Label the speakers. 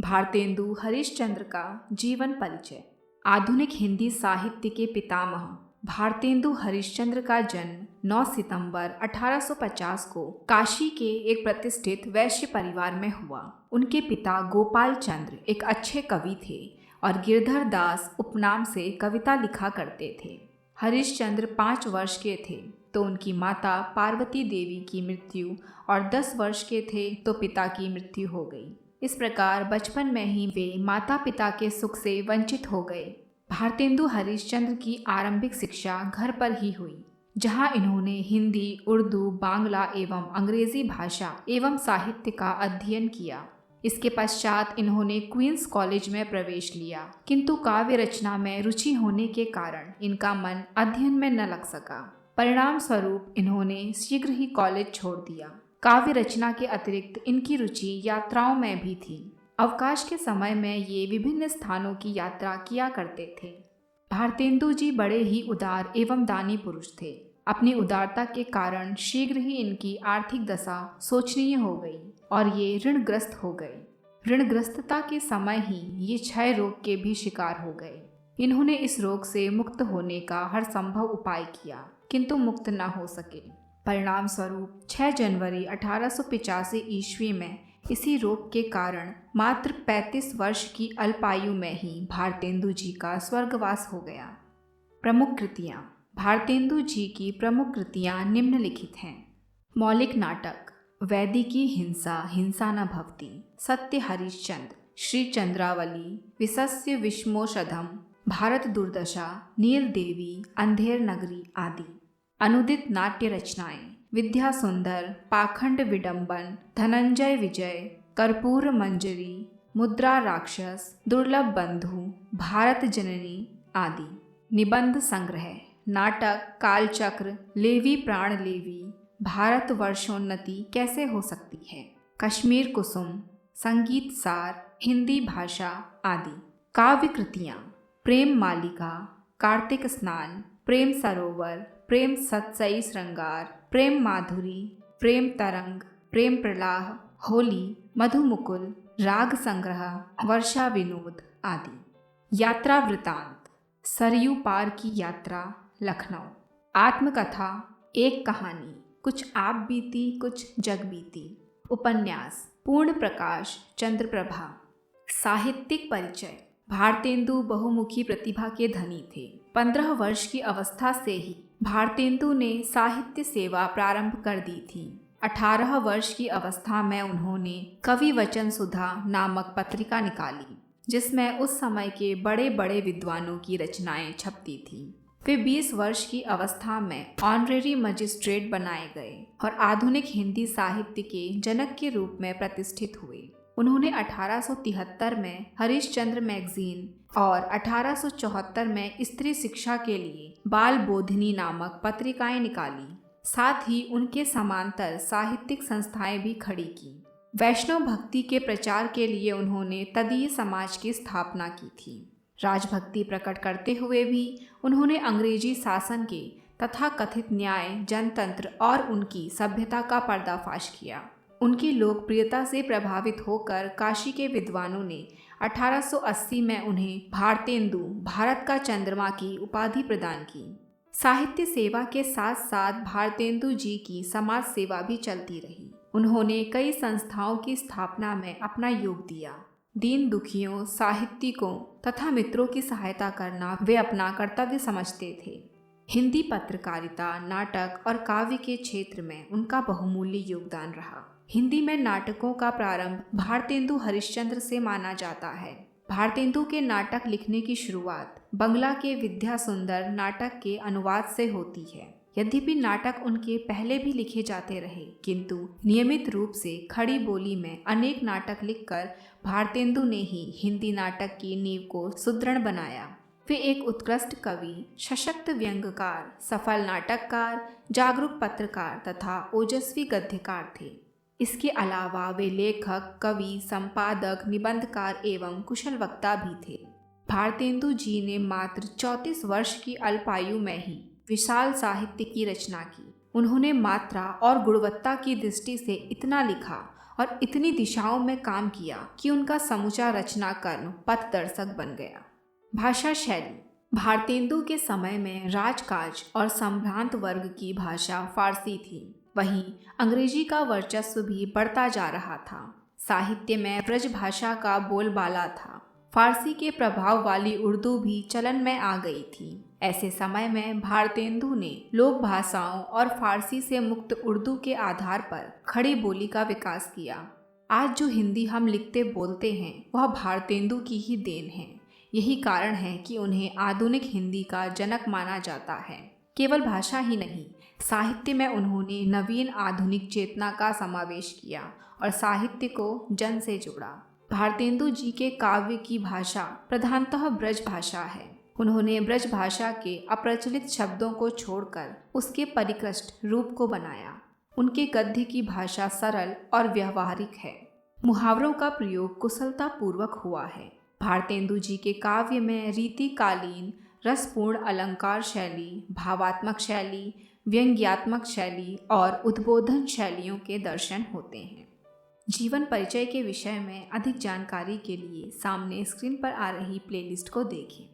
Speaker 1: भारतेंदु हरिश्चंद्र का जीवन परिचय। आधुनिक हिंदी साहित्य के पितामह भारतेंदु हरिश्चंद्र का जन्म 9 सितंबर 1850 को काशी के एक प्रतिष्ठित वैश्य परिवार में हुआ। उनके पिता गोपाल चंद्र एक अच्छे कवि थे और गिरधर दास उपनाम से कविता लिखा करते थे। हरिश्चंद्र 5 वर्ष के थे तो उनकी माता पार्वती देवी की मृत्यु और 10 वर्ष के थे तो पिता की मृत्यु हो गई। इस प्रकार बचपन में ही वे माता पिता के सुख से वंचित हो गए। भारतेंदु हरिश्चंद्र की आरंभिक शिक्षा घर पर ही हुई, जहां इन्होंने हिंदी, उर्दू, बांग्ला एवं अंग्रेजी भाषा एवं साहित्य का अध्ययन किया। इसके पश्चात इन्होंने क्वींस कॉलेज में प्रवेश लिया, किंतु काव्य रचना में रुचि होने के कारण इनका मन अध्ययन में न लग सका। परिणाम स्वरूप इन्होंने शीघ्र ही कॉलेज छोड़ दिया। काव्य रचना के अतिरिक्त इनकी रुचि यात्राओं में भी थी। अवकाश के समय में ये विभिन्न स्थानों की यात्रा किया करते थे। भारतेंदु जी बड़े ही उदार एवं दानी पुरुष थे। अपनी उदारता के कारण शीघ्र ही इनकी आर्थिक दशा शोचनीय हो गई और ये ऋणग्रस्त हो गए। ऋणग्रस्तता के समय ही ये क्षय रोग के भी शिकार हो गए। इन्होंने इस रोग से मुक्त होने का हर संभव उपाय किया, किंतु मुक्त न हो सके। परिणाम स्वरूप 6 जनवरी 1885 ईस्वी में इसी रोग के कारण मात्र 35 वर्ष की अल्पायु में ही भारतेंदु जी का स्वर्गवास हो गया। प्रमुख कृतियाँ। भारतेंदु जी की प्रमुख कृतियाँ निम्नलिखित हैं। मौलिक नाटक वैदिकी हिंसा, हिंसा न भवति, सत्य हरिश्चंद्र, श्री चंद्रावली, विशस्य विषमोषधम, भारत दुर्दशा, नील देवी, अंधेर नगरी आदि। अनुदित नाट्य रचनाएं विद्या सुंदर, पाखंड विडंबन, धनंजय विजय, कर्पूर मंजरी, मुद्रा राक्षस, दुर्लभ बंधु, भारत जननी आदि। निबंध संग्रह नाटक कालचक्र, लेवी प्राण लेवी, भारत वर्षोन्नति कैसे हो सकती है, कश्मीर कुसुम, संगीत सार, हिंदी भाषा आदि। काव्य कृतियाँ प्रेम मालिका, कार्तिक स्नान, प्रेम सरोवर, प्रेम सत्सई श्रृंगार, प्रेम माधुरी, प्रेम तरंग, प्रेम प्रलाह, होली, मधुमुकुल, राग संग्रह, वर्षा विनोद आदि। यात्रा वृतांत सरयू पार की यात्रा, लखनऊ। आत्मकथा एक कहानी, कुछ आप बीती कुछ जग बीती। उपन्यास पूर्ण प्रकाश चंद्रप्रभा। साहित्यिक परिचय। भारतेंदु बहुमुखी प्रतिभा के धनी थे। 15 वर्ष की अवस्था से ही भारतेंदु ने साहित्य सेवा प्रारंभ कर दी थी। 18 वर्ष की अवस्था में उन्होंने कवि वचन सुधा नामक पत्रिका निकाली, जिसमें उस समय के बड़े बड़े विद्वानों की रचनाएं छपती थीं। वे 20 वर्ष की अवस्था में ऑनरेरी मजिस्ट्रेट बनाए गए और आधुनिक हिंदी साहित्य के जनक के रूप में प्रतिष्ठित हुए। उन्होंने 1873 में हरिश्चंद्र मैगजीन और 1874 में स्त्री शिक्षा के लिए बाल बोधिनी नामक पत्रिकाएं निकाली। साथ ही उनके समांतर साहित्यिक संस्थाएं भी खड़ी की। वैष्णव भक्ति के प्रचार के लिए उन्होंने तदीय समाज की स्थापना की थी। राजभक्ति प्रकट करते हुए भी उन्होंने अंग्रेजी शासन के तथा कथित न्याय, जनतंत्र और उनकी सभ्यता का पर्दाफाश किया। उनकी लोकप्रियता से प्रभावित होकर काशी के विद्वानों ने 1880 में उन्हें भारतेंदु, भारत का चंद्रमा की उपाधि प्रदान की। साहित्य सेवा के साथ साथ भारतेंदु जी की समाज सेवा भी चलती रही। उन्होंने कई संस्थाओं की स्थापना में अपना योग दिया। दीन दुखियों, साहित्यिकों तथा मित्रों की सहायता करना वे अपना कर्तव्य समझते थे। हिंदी पत्रकारिता, नाटक और काव्य के क्षेत्र में उनका बहुमूल्य योगदान रहा। हिंदी में नाटकों का प्रारंभ भारतेंदु हरिश्चंद्र से माना जाता है। भारतेंदु के नाटक लिखने की शुरुआत बंगला के विद्या सुंदर नाटक के अनुवाद से होती है। यद्यपि नाटक उनके पहले भी लिखे जाते रहे, किंतु नियमित रूप से खड़ी बोली में अनेक नाटक लिखकर भारतेंदु ने ही हिंदी नाटक की नींव को सुदृढ़ बनाया। वे एक उत्कृष्ट कवि, सशक्त व्यंग्यकार, सफल नाटककार, जागरूक पत्रकार तथा ओजस्वी गद्यकार थे। इसके अलावा वे लेखक, कवि, संपादक, निबंधकार एवं कुशल वक्ता भी थे। भारतेंदु जी ने मात्र 34 वर्ष की अल्पायु में ही विशाल साहित्य की रचना की। उन्होंने मात्रा और गुणवत्ता की दृष्टि से इतना लिखा और इतनी दिशाओं में काम किया कि उनका समूचा रचना कर्म पथदर्शक बन गया। भाषा शैली। भारतेंदु के समय में राजकाज और संभ्रांत वर्ग की भाषा फारसी थी। वहीं अंग्रेजी का वर्चस्व भी बढ़ता जा रहा था। साहित्य में ब्रज भाषा का बोलबाला था। फारसी के प्रभाव वाली उर्दू भी चलन में आ गई थी। ऐसे समय में भारतेंदु ने लोक भाषाओं और फारसी से मुक्त उर्दू के आधार पर खड़ी बोली का विकास किया। आज जो हिंदी हम लिखते बोलते हैं वह भारतेंदु की ही देन है। यही कारण है कि उन्हें आधुनिक हिंदी का जनक माना जाता है। केवल भाषा ही नहीं, साहित्य में उन्होंने नवीन आधुनिक चेतना का समावेश किया और साहित्य को जन से जोड़ा। भारतेंदु जी के काव्य की भाषा प्रधानतः ब्रज भाषा है। उन्होंने ब्रज भाषा के अप्रचलित शब्दों को छोड़कर उसके परिकृष्ट रूप को बनाया। उनके गद्य की भाषा सरल और व्यवहारिक है। मुहावरों का प्रयोग कुशलता पूर्वक हुआ है। भारतेंदु जी के काव्य में रीतिकालीन रसपूर्ण अलंकार शैली, भावात्मक शैली, व्यंग्यात्मक शैली और उद्बोधन शैलियों के दर्शन होते हैं। जीवन परिचय के विषय में अधिक जानकारी के लिए सामने स्क्रीन पर आ रही प्लेलिस्ट को देखें।